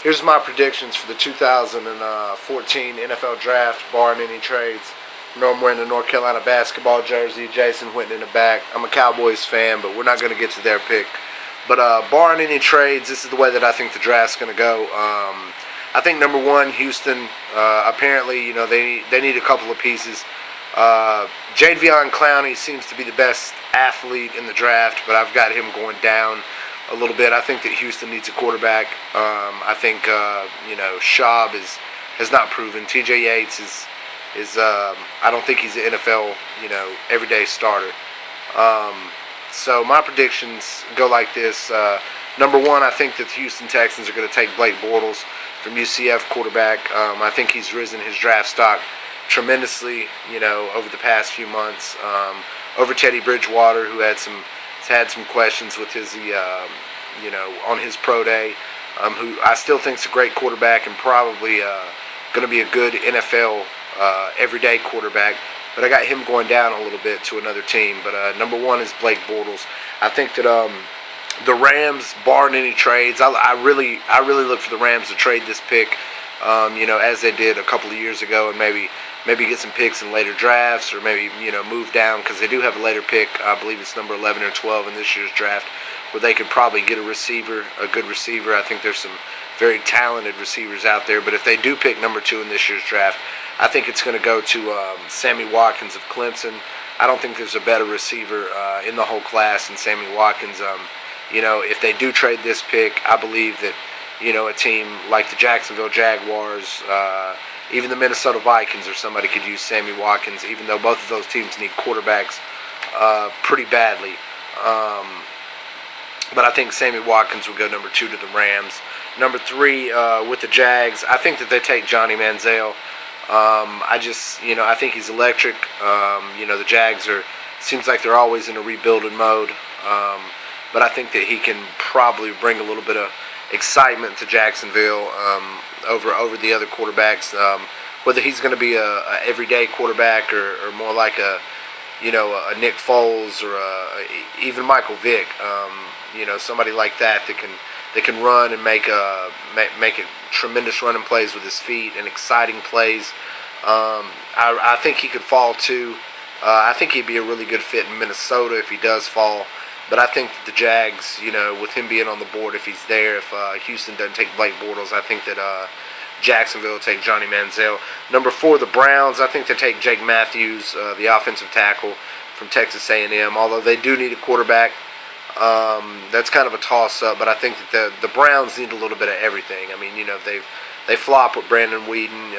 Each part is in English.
Here's my predictions for the 2014 NFL Draft, barring any trades. I know I'm wearing the North Carolina basketball jersey. Jason Witten in the back. I'm a Cowboys fan, but we're not going to get to their pick. But barring any trades, this is the way that I think the draft's going to go. I think number one, Houston. Apparently, they need a couple of pieces. Jadeveon Clowney seems to be the best athlete in the draft, but I've got him going down a little bit. I think that Houston needs a quarterback. I think Schaub has not proven. T.J. Yates is I don't think he's an NFL everyday starter. So my predictions go like this. Number one, I think that the Houston Texans are going to take Blake Bortles from UCF quarterback. I think he's risen his draft stock tremendously, over the past few months. Over Teddy Bridgewater, who had some questions with his, on his pro day, who I still think is a great quarterback and probably going to be a good NFL everyday quarterback. But I got him going down a little bit to another team. But number one is Blake Bortles. I think that the Rams, barring any trades, I really look for the Rams to trade this pick, as they did a couple of years ago, and maybe get some picks in later drafts, or maybe move down, because they do have a later pick. I believe it's number 11 or 12 in this year's draft, where they could probably get a good receiver. I think there's some very talented receivers out there. But if they do pick number 2 in this year's draft, I think it's going to go to Sammy Watkins of Clemson. I don't think there's a better receiver in the whole class than Sammy Watkins. If they do trade this pick, I believe that a team like the Jacksonville Jaguars, even the Minnesota Vikings or somebody could use Sammy Watkins, even though both of those teams need quarterbacks pretty badly. But I think Sammy Watkins will go number 2 to the Rams. Number 3 with the Jags, I think that they take Johnny Manziel. I think he's electric. The Jags seems like they're always in a rebuilding mode. But I think that he can probably bring a little bit of excitement to Jacksonville over the other quarterbacks. Whether he's going to be a everyday quarterback or more like a Nick Foles or even Michael Vick. Somebody like that can run and make a tremendous running plays with his feet and exciting plays. I think he could fall too. I think he'd be a really good fit in Minnesota if he does fall. But I think that the Jags, with him being on the board, if he's there, if Houston doesn't take Blake Bortles, I think that Jacksonville will take Johnny Manziel. Number 4, the Browns. I think they take Jake Matthews, the offensive tackle from Texas A&M. Although they do need a quarterback, that's kind of a toss-up. But I think that the Browns need a little bit of everything. I mean, they flop with Brandon Weeden.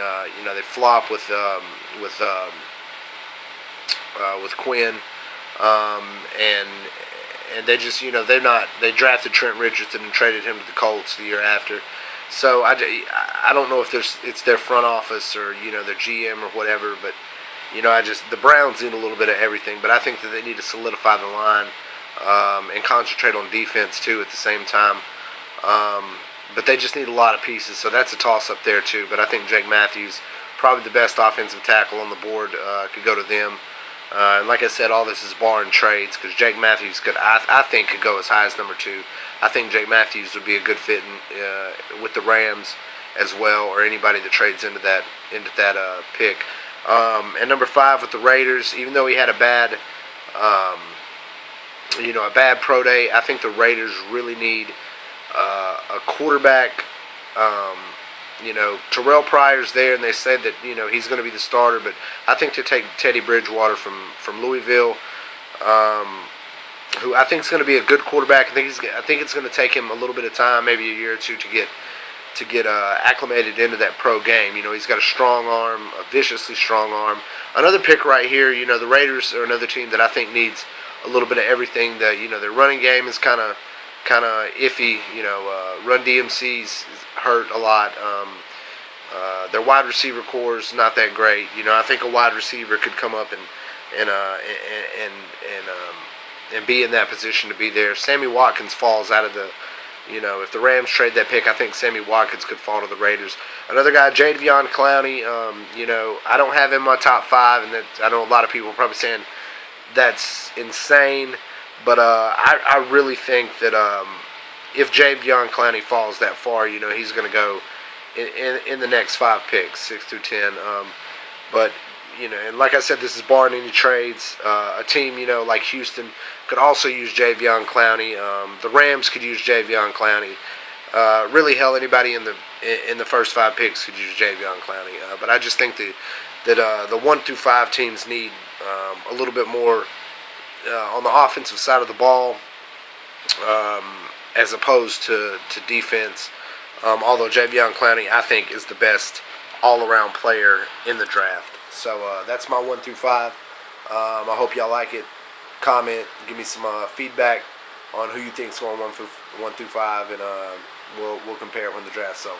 They flop with Quinn, and they just, they drafted Trent Richardson and traded him to the Colts the year after. So I don't know if it's their front office or, their GM or whatever, but, the Browns need a little bit of everything. But I think that they need to solidify the line and concentrate on defense, too, at the same time. But they just need a lot of pieces, so that's a toss-up there, too. But I think Jake Matthews, probably the best offensive tackle on the board, could go to them. And like I said, all this is barring trades, because Jake Matthews I think could go as high as number 2. I think Jake Matthews would be a good fit with the Rams as well, or anybody that trades into that pick. And number 5 with the Raiders, even though he had a bad pro day, I think the Raiders really need a quarterback. Terrell Pryor's there, and they said that he's going to be the starter. But I think to take Teddy Bridgewater from Louisville, who I think is going to be a good quarterback. I think it's going to take him a little bit of time, maybe a year or two, to get acclimated into that pro game. He's got a strong arm, a viciously strong arm. Another pick right here. The Raiders are another team that I think needs a little bit of everything. That their running game is kind of iffy. Run DMC's hurt a lot. Their wide receiver core is not that great. I think a wide receiver could come up and be in that position to be there. Sammy Watkins falls out of the. If the Rams trade that pick, I think Sammy Watkins could fall to the Raiders. Another guy, Jadeveon Clowney. I don't have him in my top 5, and I know a lot of people are probably saying that's insane. But I really think that if Jadeveon Clowney falls that far, he's going to go in the next 5 picks, 6 through 10. But and like I said, this is barring any trades. A team, like Houston could also use Jadeveon Clowney. The Rams could use Jadeveon Clowney. Really, hell, anybody in the first 5 picks could use Jadeveon Clowney. But I just think that the 1 through 5 teams need a little bit more on the offensive side of the ball, as opposed to defense. Although Jadeveon Clowney, I think, is the best all-around player in the draft. So that's my 1 through 5. I hope y'all like it. Comment, give me some feedback on who you think's going 1 through 5, and we'll compare it when the draft's over.